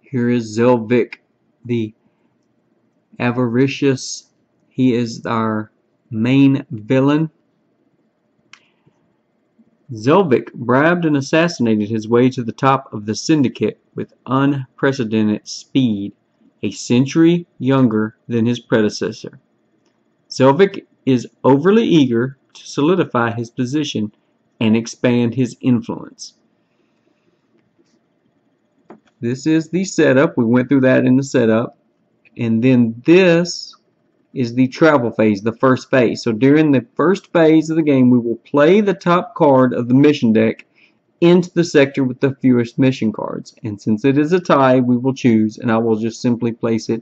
Here is Zelvik, the avaricious. He is our main villain. Zelvik bribed and assassinated his way to the top of the syndicate with unprecedented speed, a century younger than his predecessor. Zelvik is overly eager to solidify his position and expand his influence. This is the setup. We went through that in the setup. And then this is the travel phase, the first phase. So during the first phase of the game, we will play the top card of the mission deck into the sector with the fewest mission cards. And since it is a tie, we will choose, and I will just simply place it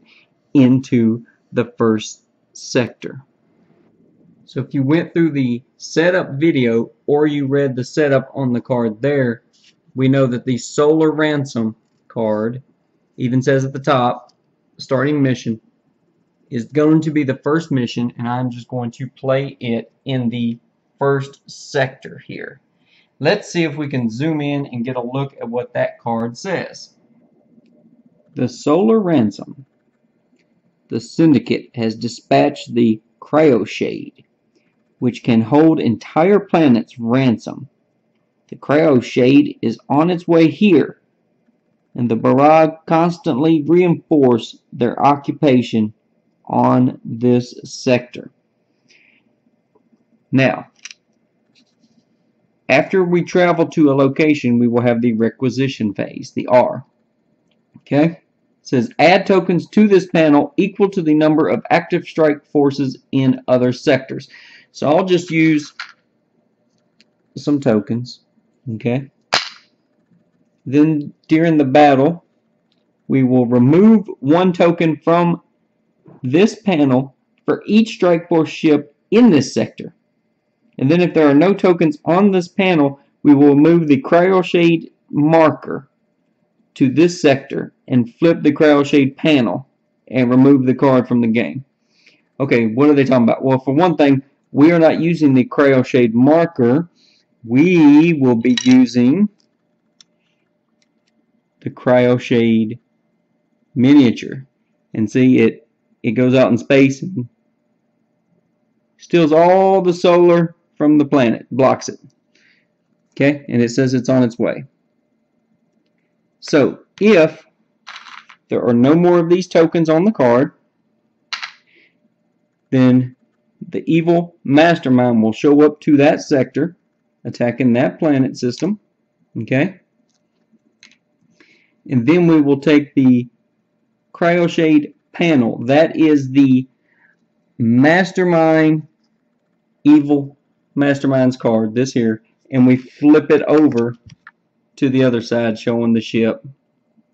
into the first sector. So if you went through the setup video or you read the setup on the card there, we know that the Solar Ransom card even says at the top, starting mission, is going to be the first mission, and I'm just going to play it in the first sector here. Let's see if we can zoom in and get a look at what that card says. The Solar Ransom. The Syndicate has dispatched the Cryoshade, which can hold entire planets ransom. The Cryoshade is on its way here, and the Barrage constantly reinforce their occupation on this sector. Now, after we travel to a location, we will have the requisition phase, the R. Okay? It says add tokens to this panel equal to the number of active strike forces in other sectors. So I'll just use some tokens. Okay? Then during the battle, we will remove one token from this panel for each strike force ship in this sector. And then if there are no tokens on this panel, we will move the Cryoshade marker to this sector and flip the Cryoshade panel and remove the card from the game. Okay, what are they talking about? Well, for one thing, we are not using the Cryoshade marker. We will be using the Cryoshade miniature. And see, it goes out in space and steals all the solar from the planet, blocks it. Okay, and it says it's on its way. So if there are no more of these tokens on the card, then the evil mastermind will show up to that sector, attacking that planet system. Okay, and then we will take the Cryoshade panel. That is the mastermind, evil mastermind's card, this here, and we flip it over to the other side showing the ship,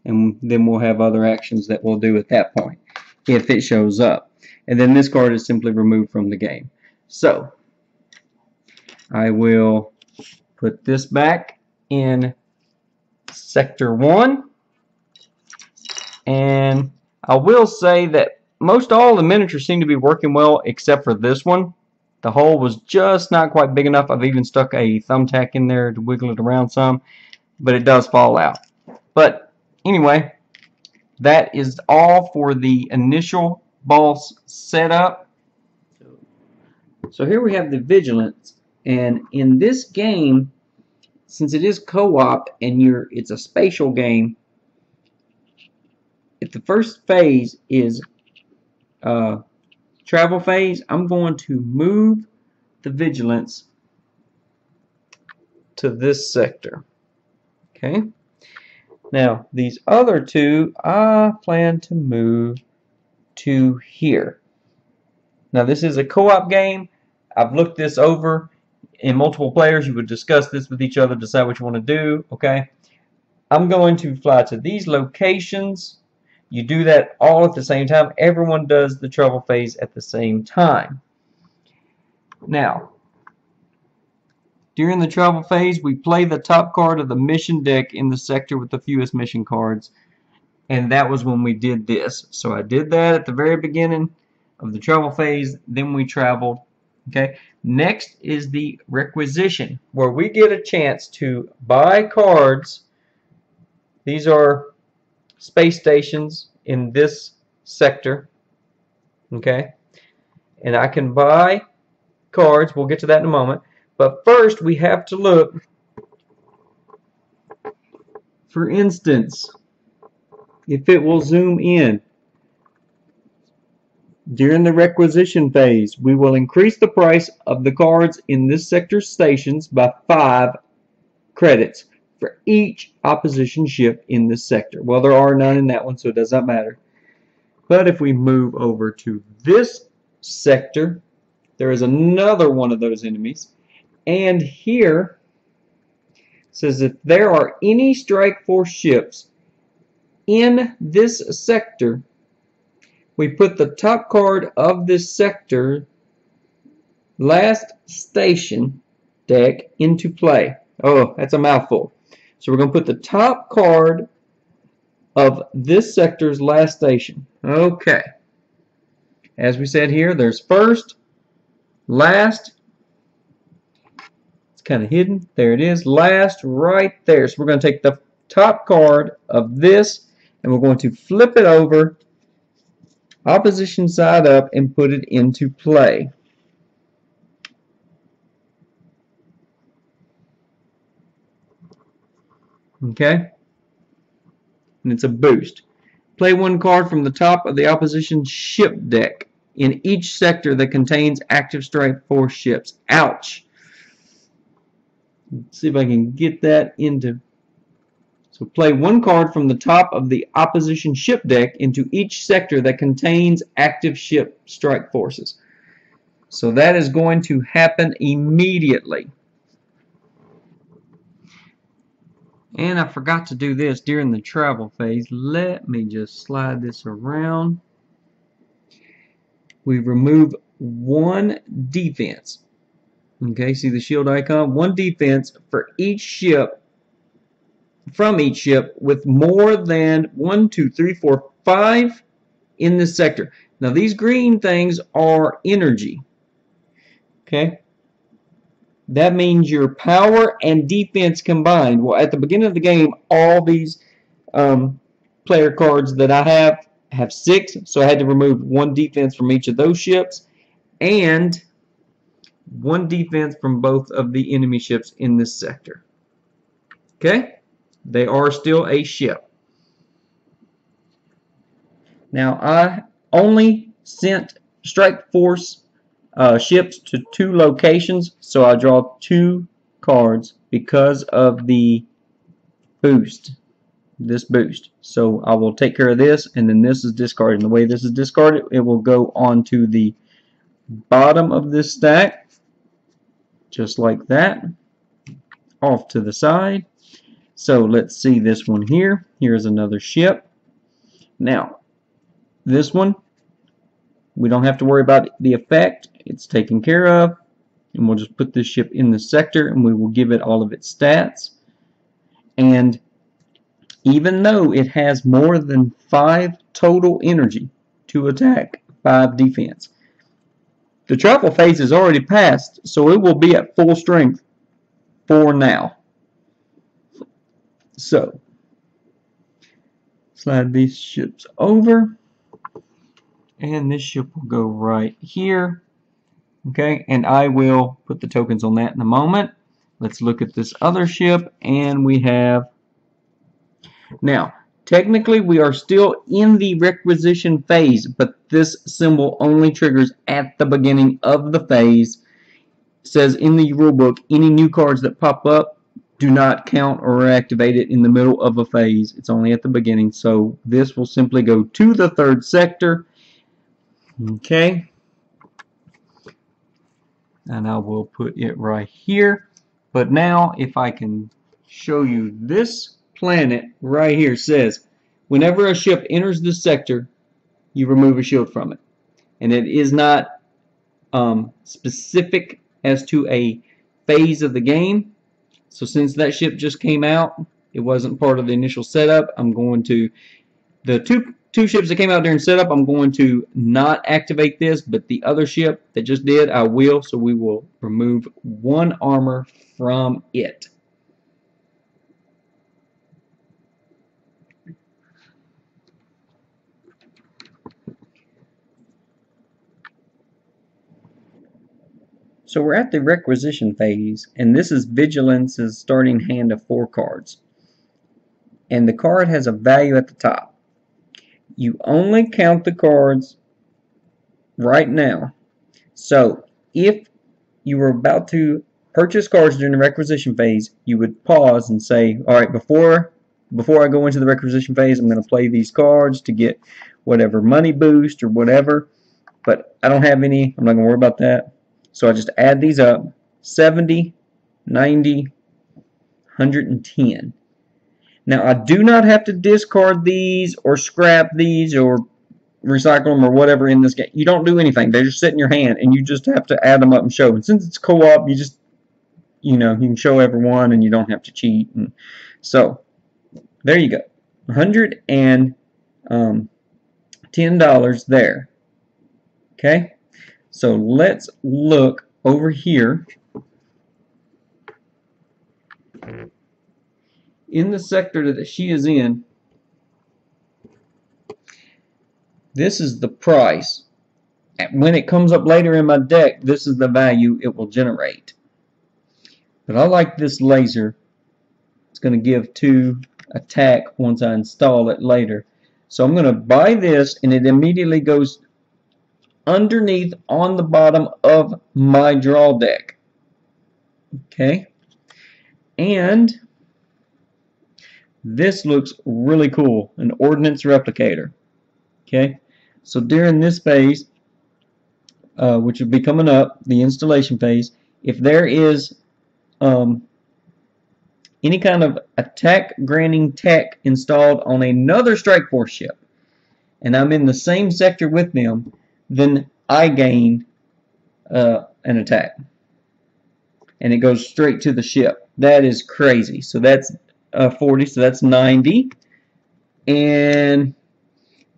and then we'll have other actions that we'll do at that point if it shows up. And then this card is simply removed from the game. So I will put this back in sector 1, and I will say that most all the miniatures seem to be working well except for this one. The hole was just not quite big enough. I've even stuck a thumbtack in there to wiggle it around some, but it does fall out. But anyway, that is all for the initial boss setup. So here we have the Vigilance, and in this game, since it is co-op and it's a spatial game, if the first phase is travel phase, I'm going to move the Vigilance to this sector. Okay. Now these other two I plan to move to here. Now this is a co-op game. I've looked this over. In multiple players, you would discuss this with each other, decide what you want to do. Okay. I'm going to fly to these locations. You do that all at the same time. Everyone does the travel phase at the same time. Now, during the travel phase, we play the top card of the mission deck in the sector with the fewest mission cards. And that was when we did this. So I did that at the very beginning of the travel phase. Then we traveled. Okay. Next is the requisition, where we get a chance to buy cards. These are space stations in this sector. Okay, and I can buy cards. We'll get to that in a moment. But first, we have to look. For instance, if it will zoom in during the requisition phase, we will increase the price of the cards in this sector's stations by 5 credits for each opposition ship in this sector. Well, there are none in that one, so it does not matter. But if we move over to this sector, there is another one of those enemies. And here it says if there are any strike force ships in this sector, we put the top card of this sector last station deck into play. Oh, that's a mouthful. So we're going to put the top card of this sector's last station. Okay. As we said here, there's first, last. It's kind of hidden. There it is. Last right there. So we're going to take the top card of this and we're going to flip it over opposition side up and put it into play. Okay? And it's a boost. Play 1 card from the top of the opposition ship deck in each sector that contains active strike force ships. Ouch. Let's see if I can get that into. So play 1 card from the top of the opposition ship deck into each sector that contains active ship strike forces. So that is going to happen immediately. And I forgot to do this during the travel phase. Let me just slide this around. We remove 1 defense. Okay, see the shield icon? 1 defense for each ship, from each ship with more than 1, 2, 3, 4, 5 in this sector. Now these green things are energy. Okay? That means your power and defense combined. Well, at the beginning of the game, all these player cards that I have 6, so I had to remove 1 defense from each of those ships and 1 defense from both of the enemy ships in this sector. Okay? They are still a ship. Now, I only sent strike force ships to 2 locations, so I draw 2 cards because of the boost. This boost. So I will take care of this, and then this is discarded. And the way this is discarded, it will go onto the bottom of this stack, just like that, off to the side. So let's see this one here. Here's another ship. Now, this one, we don't have to worry about the effect. It's taken care of. And we'll just put this ship in the sector and we will give it all of its stats. And even though it has more than 5 total energy to attack, 5 defense, the travel phase is already passed, so it will be at full strength for now. So, slide these ships over, and this ship will go right here. Okay, and I will put the tokens on that in a moment. Let's look at this other ship, and we have. Now, technically, we are still in the requisition phase, but this symbol only triggers at the beginning of the phase. It says in the rulebook, any new cards that pop up do not count or activate it in the middle of a phase. It's only at the beginning. So this will simply go to the 3rd sector. Okay. And I will put it right here. But now if I can show you this planet right here, says whenever a ship enters this sector, you remove a shield from it. And it is not specific as to a phase of the game. So since that ship just came out, it wasn't part of the initial setup, I'm going to, the two ships that came out during setup, I'm going to not activate this, but the other ship that just did, I will, so we will remove 1 armor from it. So we're at the requisition phase, and this is Vigilance's starting hand of 4 cards. And the card has a value at the top. You only count the cards right now. So if you were about to purchase cards during the requisition phase, you would pause and say, alright, before I go into the requisition phase, I'm going to play these cards to get whatever money boost or whatever. But I don't have any. I'm not going to worry about that. So I just add these up. 70, 90, 110. Now I do not have to discard these or scrap these or recycle them or whatever in this game. You don't do anything. They just sit in your hand and you just have to add them up and show. And since it's co-op, you just, you can show everyone and you don't have to cheat. And so there you go. $110 there. Okay. So let's look over here in the sector that she is in. This is the price. When it comes up later in my deck, this is the value it will generate. But I like this laser. It's going to give 2 attack once I install it later. So I'm going to buy this, and it immediately goes underneath on the bottom of my draw deck. Okay. And this looks really cool. An ordnance replicator. Okay. So during this phase, which will be coming up, the installation phase, if there is any kind of attack granting tech installed on another Strike Force ship, and I'm in the same sector with them, then I gain an attack. And it goes straight to the ship. That is crazy. So that's 40, so that's 90. And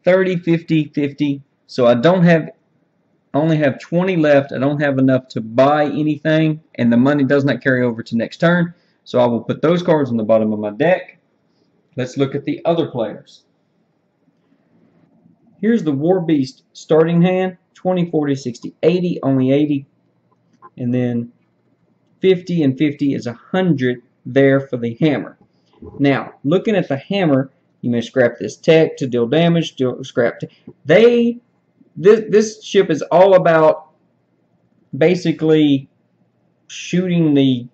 30, 50, 50. So I only have 20 left. I don't have enough to buy anything, and the money does not carry over to next turn. So I will put those cards on the bottom of my deck. Let's look at the other players. Here's the War Beast starting hand. 20, 40, 60, 80, only 80. And then 50 and 50 is 100 there for the hammer. Now, looking at the hammer, you may scrap this tech to deal damage, this ship is all about basically shooting the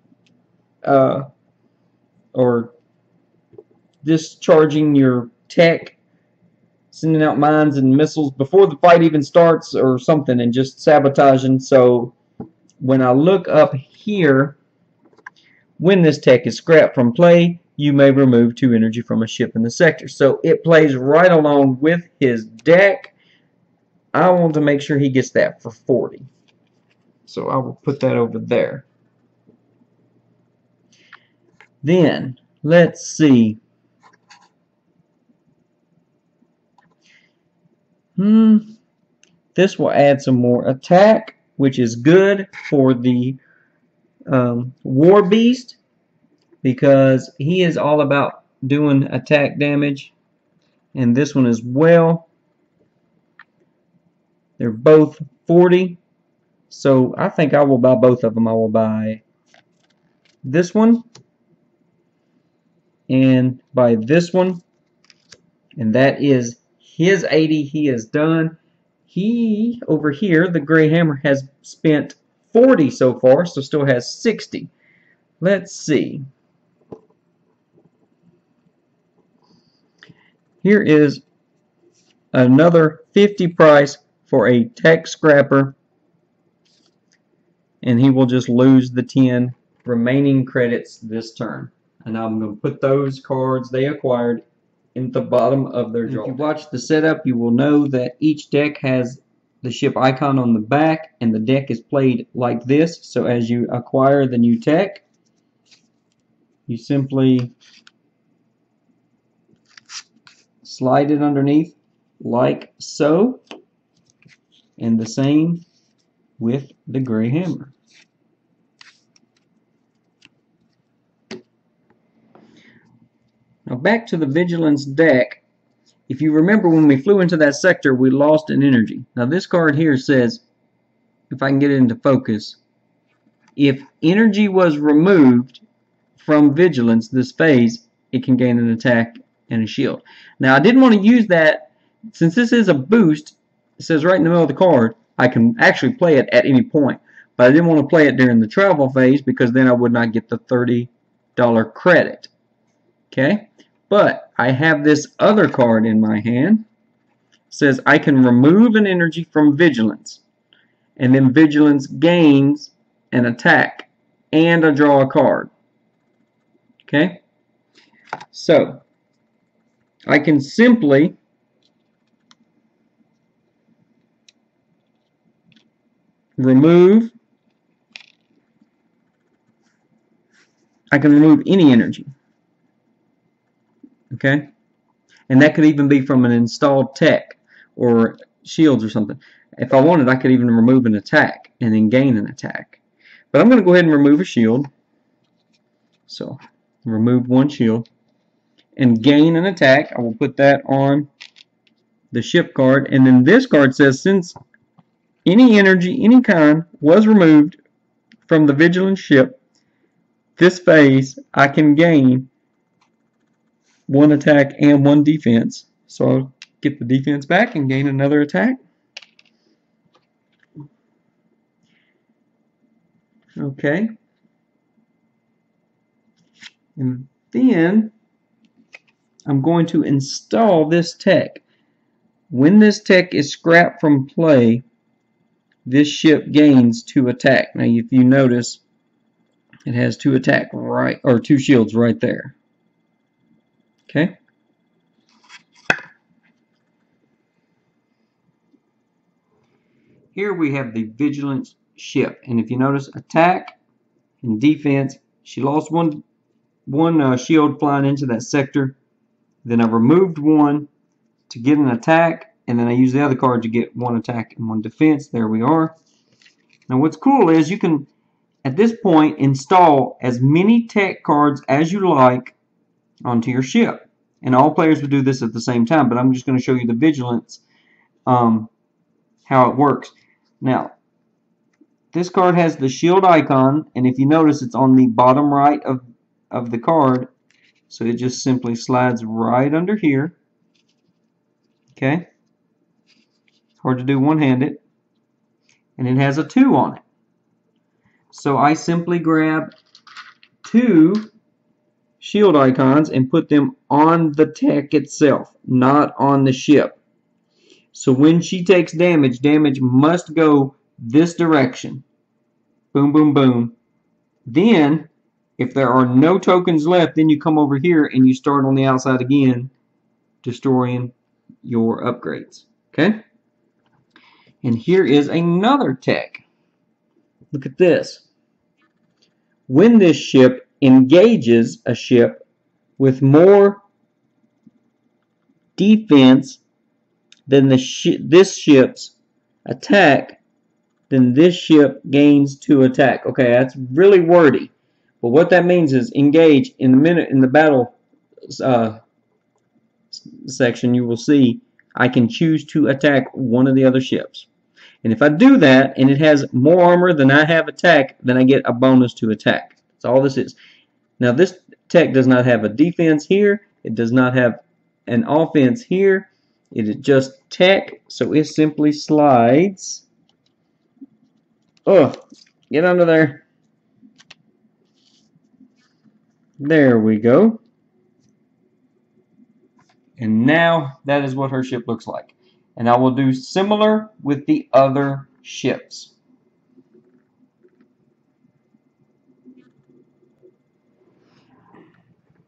or discharging your tech, sending out mines and missiles before the fight even starts or something, and just sabotaging. So when I look up here, when this tech is scrapped from play, you may remove 2 energy from a ship in the sector. So it plays right along with his deck. I want to make sure he gets that for 40. So I will put that over there. Then, let's see. This will add some more attack, which is good for the War Beast, because he is all about doing attack damage, and this one as well. They're both 40, so I think I will buy both of them. I will buy this one and buy this one, and that is his 80. He is done. He, over here, the Gray Hammer, has spent 40 so far, so still has 60. Let's see. Here is another 50 price for a tech scrapper, and he will just lose the 10 remaining credits this turn. And I'm going to put those cards they acquired in the bottom of their drawer. If you watch the setup, you will know that each deck has the ship icon on the back, and the deck is played like this. So as you acquire the new tech, you simply slide it underneath like so, and the same with the Gray Hammer. Now back to the Vigilance deck. If you remember, when we flew into that sector, we lost an energy. Now this card here says, if I can get it into focus, if energy was removed from vigilance this phase, it can gain an attack and a shield. Now I didn't want to use that since this is a boost. It says right in the middle of the card I can actually play it at any point, but I didn't want to play it during the travel phase because then I would not get the $30 credit. Okay, but I have this other card in my hand. It says I can remove an energy from vigilance, and then vigilance gains an attack and I draw a card. Okay, so I can simply remove, I can remove any energy. Okay, and that could even be from an installed tech or shields or something. If I wanted, I could even remove an attack and then gain an attack. But I'm going to go ahead and remove a shield. So remove one shield and gain an attack. I will put that on the ship card, and then this card says since any energy, any kind, was removed from the vigilant ship this phase, I can gain one attack and one defense. So I'll get the defense back and gain another attack. Okay. And then I'm going to install this tech. When this tech is scrapped from play, this ship gains 2 attack. Now if you notice, it has 2 attack right, or 2 shields right there. Okay. Here we have the vigilant ship, and if you notice, attack and defense, she lost one shield flying into that sector. Then I removed one to get an attack, and then I use the other card to get 1 attack and 1 defense. There we are. Now what's cool is you can, at this point, install as many tech cards as you like onto your ship. And all players would do this at the same time, but I'm just going to show you the vigilance, how it works. Now, this card has the shield icon, and if you notice, it's on the bottom right of the card. So it just simply slides right under here. Okay. Hard to do one-handed. And it has a 2 on it. So I simply grab 2 shield icons and put them on the tech itself, not on the ship. So when she takes damage, damage must go this direction. Boom, boom, boom. Then, if there are no tokens left, then you come over here and you start on the outside again, destroying your upgrades. Okay? And here is another tech. Look at this. When this ship engages a ship with more defense than this ship's attack, then this ship gains 2 attack. Okay, that's really wordy. But what that means is engage in the battle section, you will see I can choose to attack one of the other ships. And if I do that and it has more armor than I have attack, then I get a bonus to attack. That's all this is. Now this tech does not have a defense here. It does not have an offense here. It is just tech, so it simply slides. Oh, get under there. There we go. And now that is what her ship looks like. And I will do similar with the other ships.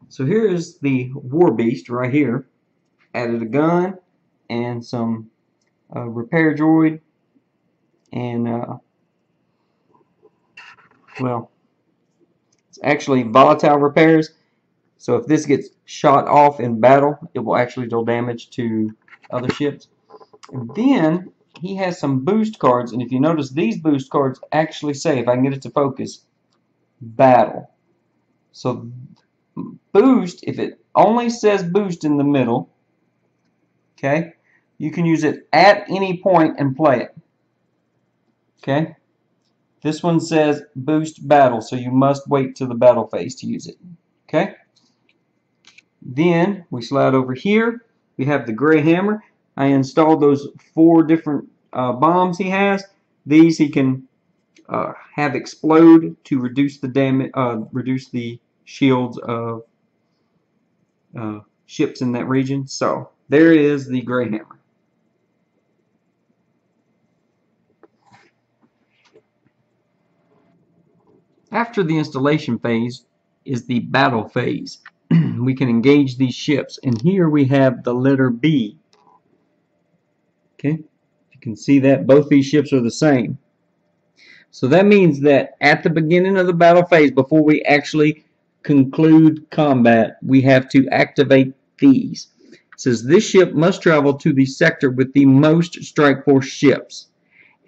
So here is the War Beast right here. Added a gun and some repair droid and well, it's actually volatile repairs. So if this gets shot off in battle, it will actually deal damage to other ships. And then he has some boost cards, and if you notice, these boost cards actually say, if I can get it to focus, battle. So boost, if it only says boost in the middle, okay, you can use it at any point and play it. Okay, This one says boost battle, so you must wait till the battle phase to use it. Okay? Then we slide over here. We have the gray hammer. I installed those 4 different bombs he has. These he can have explode to reduce the damage, reduce the shields of ships in that region. So there is the gray hammer. After the installation phase is the battle phase. We can engage these ships, and here we have the letter B. Okay, you can see that both these ships are the same. So that means that at the beginning of the battle phase, before we actually conclude combat, we have to activate these. It says this ship must travel to the sector with the most strike force ships.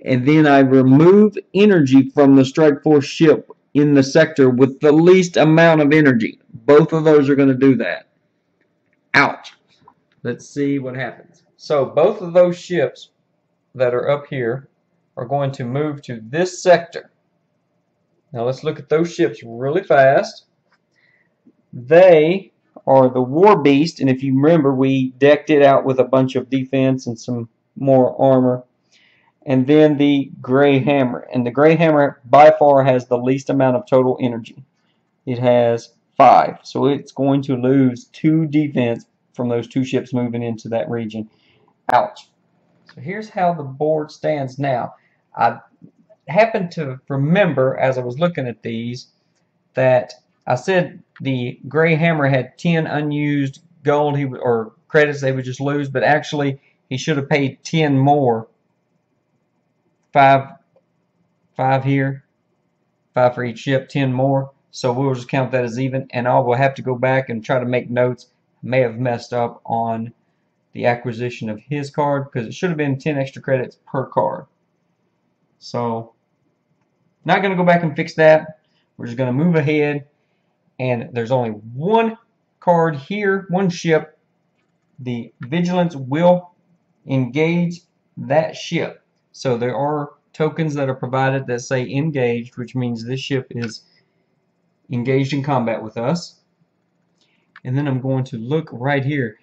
And then I remove energy from the strike force ship in the sector with the least amount of energy. Both of those are going to do that. Ouch. Let's see what happens. So both of those ships that are up here are going to move to this sector. Now let's look at those ships really fast. They are the War Beast, and if you remember, we decked it out with a bunch of defense and some more armor. And then the Gray Hammer. And the Gray Hammer by far has the least amount of total energy. It has 5. So it's going to lose 2 defense from those 2 ships moving into that region. Ouch. So here's how the board stands now. I happened to remember as I was looking at these that I said the Gray Hammer had 10 unused gold or credits they would just lose, but actually he should have paid 10 more. 5 here, 5 for each ship, 10 more. So we'll just count that as even, and I will have to go back and try to make notes. I may have messed up on the acquisition of his card because it should have been 10 extra credits per card. So not going to go back and fix that. We're just going to move ahead, and there's only one card here, one ship. The Vigilance will engage that ship. So there are tokens that are provided that say engaged, which means this ship is engaged in combat with us. And then I'm going to look right here.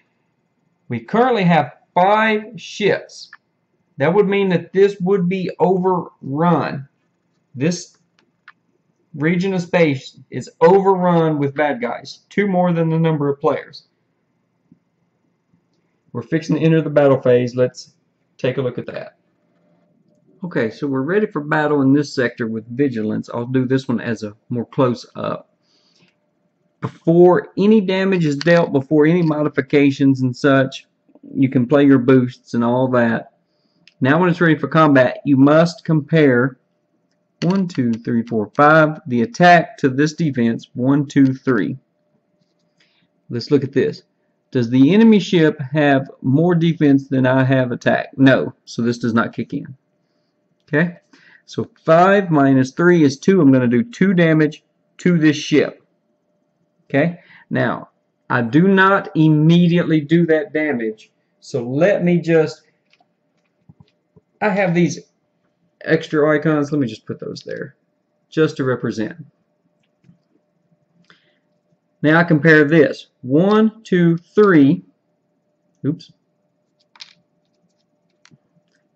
We currently have 5 ships. That would mean that this would be overrun. This region of space is overrun with bad guys. 2 more than the number of players. We're fixing to enter the battle phase. Let's take a look at that. Okay, so we're ready for battle in this sector with Vigilance. I'll do this one as a more close-up. Before any damage is dealt, before any modifications and such, you can play your boosts and all that. Now when it's ready for combat, you must compare 1, 2, 3, 4, 5, the attack to this defense, 1, 2, 3. Let's look at this. Does the enemy ship have more defense than I have attack? No, so this does not kick in. Okay, so 5 minus 3 is 2. I'm going to do 2 damage to this ship. Okay, now I do not immediately do that damage. So let me just, I have these extra icons. Let me just put those there just to represent. Now I compare this. 1, 2, 3. Oops.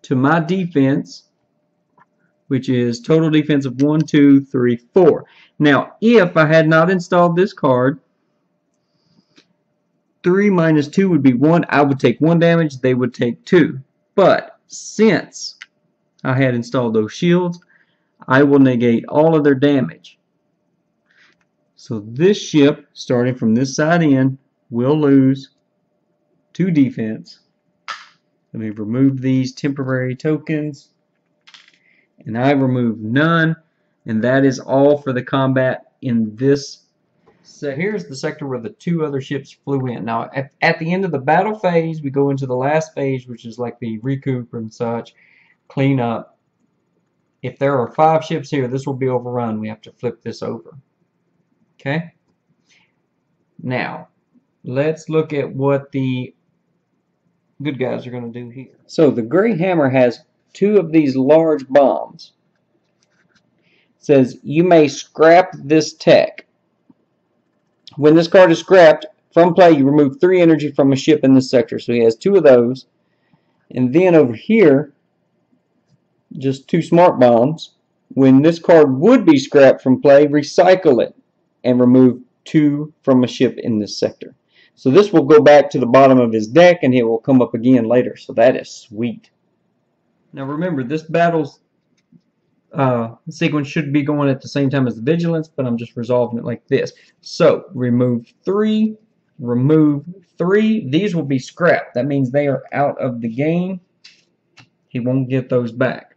To my defense, which is total defense of 1, 2, 3, 4. Now, if I had not installed this card, 3 minus 2 would be 1. I would take 1 damage. They would take 2. But since I had installed those shields, I will negate all of their damage. So this ship, starting from this side in, will lose 2 defense. Let me remove these temporary tokens. And I remove none, and that is all for the combat in this. So here's the sector where the 2 other ships flew in. Now at the end of the battle phase, we go into the last phase, which is like the recoup and such, clean up. If there are 5 ships here, this will be overrun. We have to flip this over. Okay? Now, let's look at what the good guys are going to do here. So the Gray Hammer has 2 of these large bombs. says you may scrap this tech. When this card is scrapped from play, you remove 3 energy from a ship in this sector. So he has 2 of those. And then over here, just 2 smart bombs. When this card would be scrapped from play, recycle it and remove 2 from a ship in this sector. So this will go back to the bottom of his deck and it will come up again later. So that is sweet. Now remember, this battle's sequence should be going at the same time as the vigilance, but I'm just resolving it like this. So remove 3, remove 3. These will be scrapped. That means they are out of the game. He won't get those back.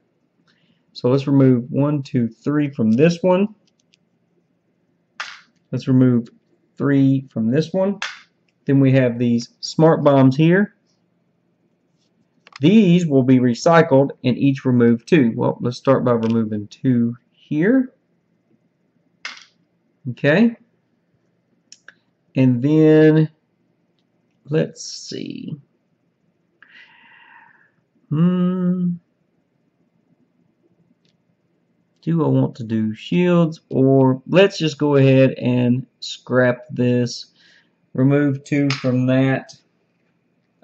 So let's remove 1, 2, 3 from this one. Let's remove 3 from this one. Then we have these smart bombs here. These will be recycled and each remove 2. Well, let's start by removing 2 here. Okay. And then, let's see. Do I want to do shields, or let's just go ahead and scrap this. Remove 2 from that.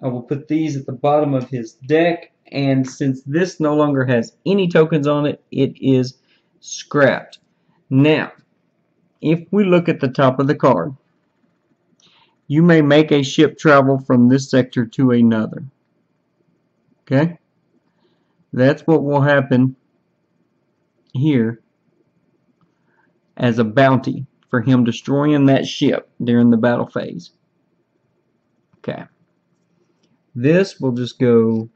I will put these at the bottom of his deck, and since this no longer has any tokens on it, it is scrapped. Now, if we look at the top of the card, you may make a ship travel from this sector to another. Okay? That's what will happen here as a bounty for him destroying that ship during the battle phase. Okay. This will just go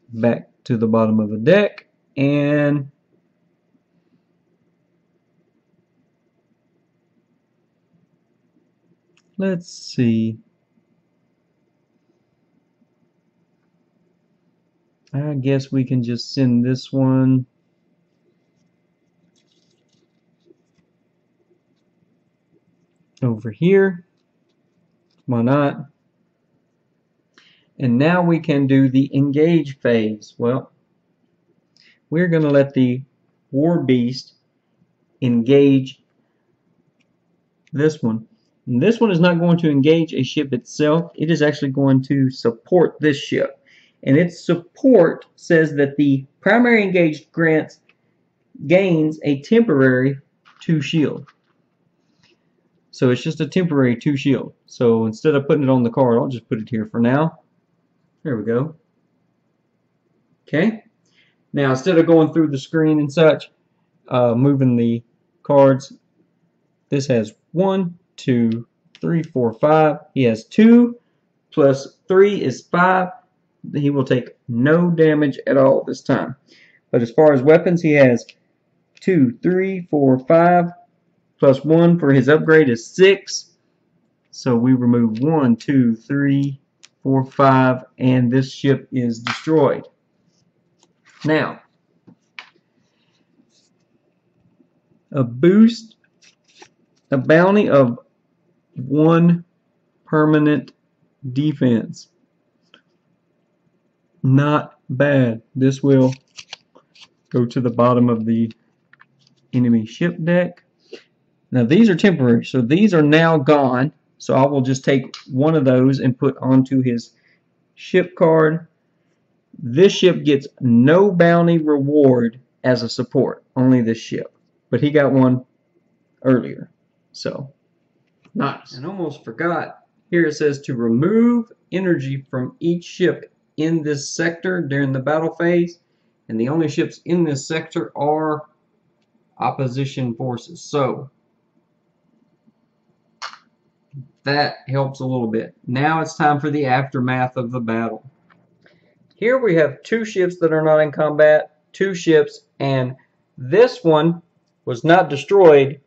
back to the bottom of the deck, and let's see. I guess we can just send this one over here. Why not? And now we can do the engage phase. Well, we're going to let the War Beast engage this one. And this one is not going to engage a ship itself. It is actually going to support this ship. And its support says that the primary engaged gains a temporary 2 shield. So it's just a temporary 2 shield. So instead of putting it on the card, I'll just put it here for now. There we go. Okay. Now instead of going through the screen and such, moving the cards, this has 1, 2, 3, 4, 5. He has 2 plus 3 is 5. He will take no damage at all this time. But as far as weapons, he has 2, 3, 4, 5 plus 1 for his upgrade is 6. So we remove 1, 2, 3, 4, 5, and this ship is destroyed. Now, a bounty of 1 permanent defense. Not bad. This will go to the bottom of the enemy ship deck. Now these are temporary, so these are now gone. So I will just take one of those and put onto his ship card. This ship gets no bounty reward as a support, only this ship. But he got one earlier. So, nice. And almost forgot, here it says to remove energy from each ship in this sector during the battle phase. And the only ships in this sector are opposition forces. So, that helps a little bit. Now it's time for the aftermath of the battle. Here we have 2 ships that are not in combat, 2 ships, and this one was not destroyed,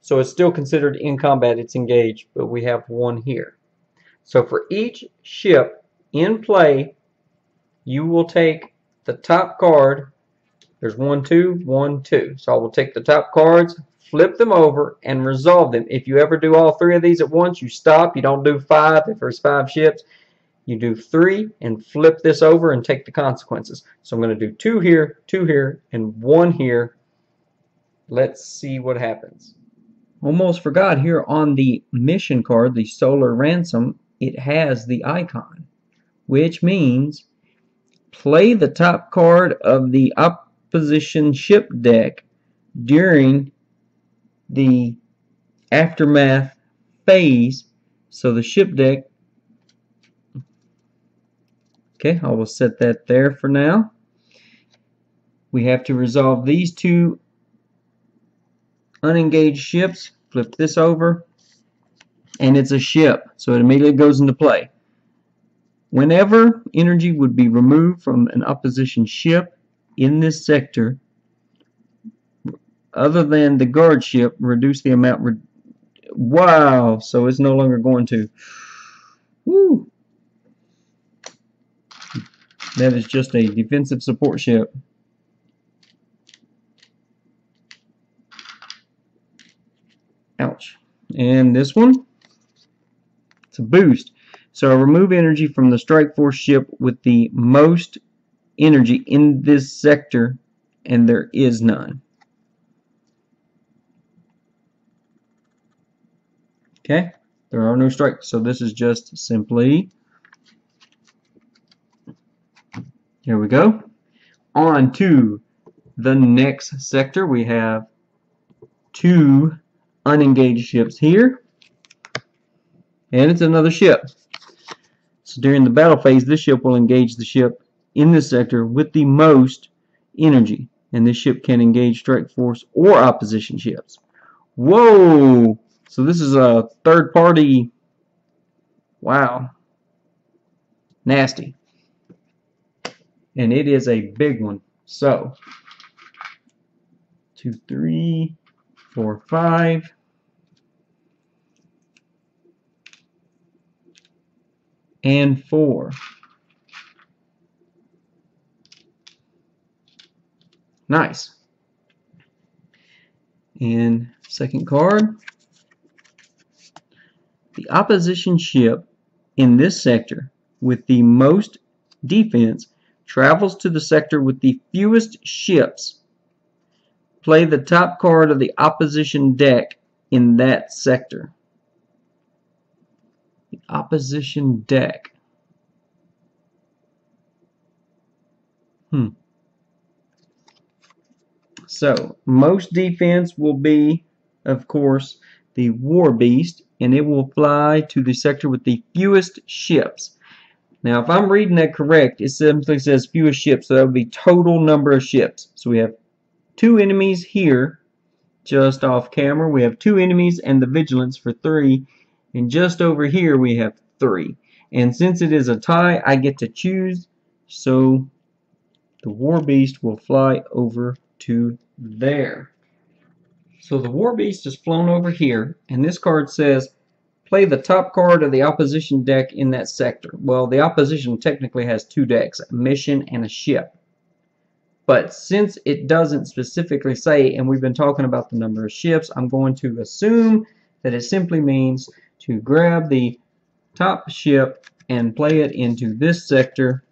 so it's still considered in combat. It's engaged, but we have 1 here. So for each ship in play, you will take the top card. There's 1, 2, 1, 2. So I will take the top cards, flip them over, and resolve them. If you ever do all 3 of these at once, you stop. You don't do 5 if there's 5 ships. You do 3 and flip this over and take the consequences. So I'm going to do 2 here, and 1 here. Let's see what happens. Almost forgot, here on the mission card, the Solar Ransom, it has the icon, which means play the top card of the opposition ship deck during the aftermath phase. So the ship deck, okay, I will set that there for now. We have to resolve these two unengaged ships. Flip this over, and it's a ship, so it immediately goes into play. Whenever energy would be removed from an opposition ship in this sector, other than the guard ship, reduce the amount. Wow, so it's no longer going to. Woo. That is just a defensive support ship. Ouch. And this one, it's a boost. So I remove energy from the strike force ship with the most energy in this sector, and there is none. Okay, there are no strikes, so this is just simply, here we go. On to the next sector. We have two unengaged ships here, and it's another ship. So during the battle phase, this ship will engage the ship in this sector with the most energy, and this ship can engage strike force or opposition ships. Whoa! So this is a third party. Wow. Nasty. And it is a big one. So 2, 3, 4, 5. And 4. Nice. And second card. The opposition ship in this sector with the most defense travels to the sector with the fewest ships. Play the top card of the opposition deck in that sector. The opposition deck. So, most defense will be, of course, the War Beast, and it will fly to the sector with the fewest ships. Now, if I'm reading that correct, it simply says fewest ships, so that would be total number of ships. So we have 2 enemies here, just off camera. We have 2 enemies and the Vigilance for 3, and just over here we have 3. And since it is a tie, I get to choose, so the War Beast will fly over to there. So the War Beast is flown over here, and this card says play the top card of the opposition deck in that sector. Well, the opposition technically has 2 decks, a mission and a ship. But since it doesn't specifically say, and we've been talking about the number of ships, I'm going to assume that it simply means to grab the top ship and play it into this sector.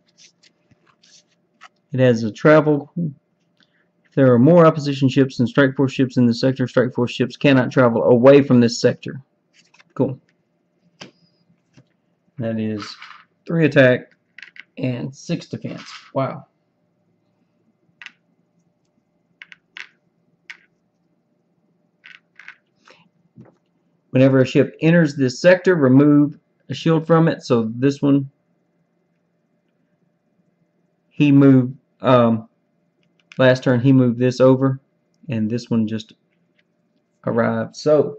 It has a travel. If there are more opposition ships than strike force ships in the sector, strike force ships cannot travel away from this sector. Cool. That is 3 attack and 6 defense. Wow. Whenever a ship enters this sector, remove a shield from it. So this one, he moved, last turn he moved this over, and this one just arrived. So,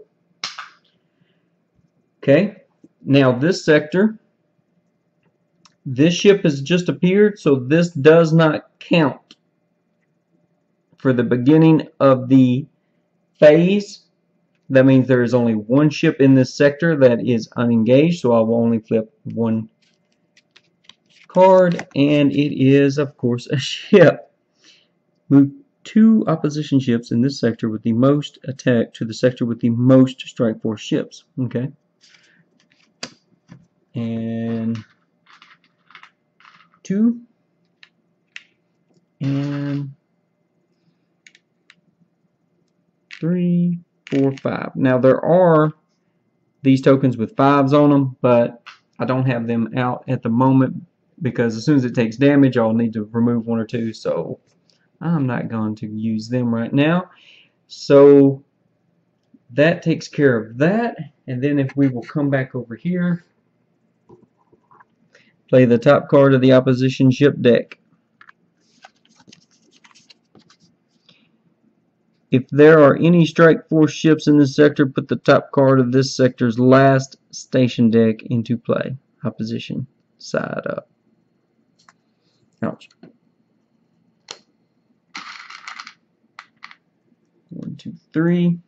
okay, now this sector, this ship has just appeared, so this does not count for the beginning of the phase. That means there is only 1 ship in this sector that is unengaged, so I will only flip 1 card, and it is, of course, a ship. Move 2 opposition ships in this sector with the most attack to the sector with the most strike force ships. Okay. And 2. And 4, 5. Now there are these tokens with 5s on them, but I don't have them out at the moment because as soon as it takes damage, I'll need to remove 1 or 2, so I'm not going to use them right now. So that takes care of that, and then if we will come back over here, play the top card of the opposition ship deck. If there are any strike force ships in this sector, put the top card of this sector's last station deck into play. Opposition side up. Ouch. 1, 2, 3.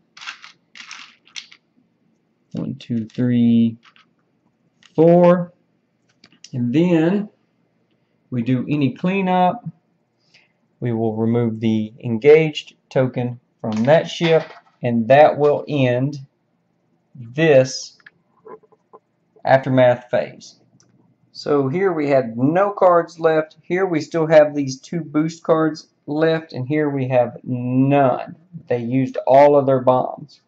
1, 2, 3, 4. And then we do any cleanup. We will remove the engaged token from that ship, and that will end this aftermath phase. So here we had no cards left. Here we still have these 2 boost cards left, and here we have none. They used all of their bombs.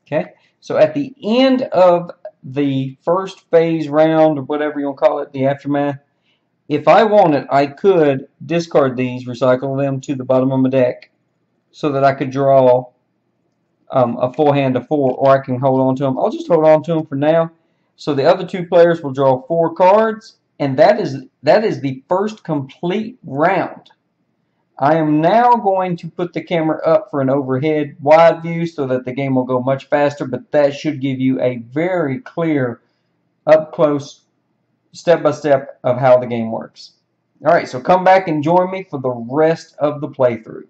Okay, so at the end of the first phase round, or whatever you want to call it, the aftermath, if I wanted, I could discard these, recycle them to the bottom of my deck, so that I could draw a full hand of 4, or I can hold on to them. I'll just hold on to them for now. So the other 2 players will draw 4 cards, and that is the first complete round. I am now going to put the camera up for an overhead wide view so that the game will go much faster, but that should give you a very clear, up close, step-by-step of how the game works. Alright, so come back and join me for the rest of the playthrough.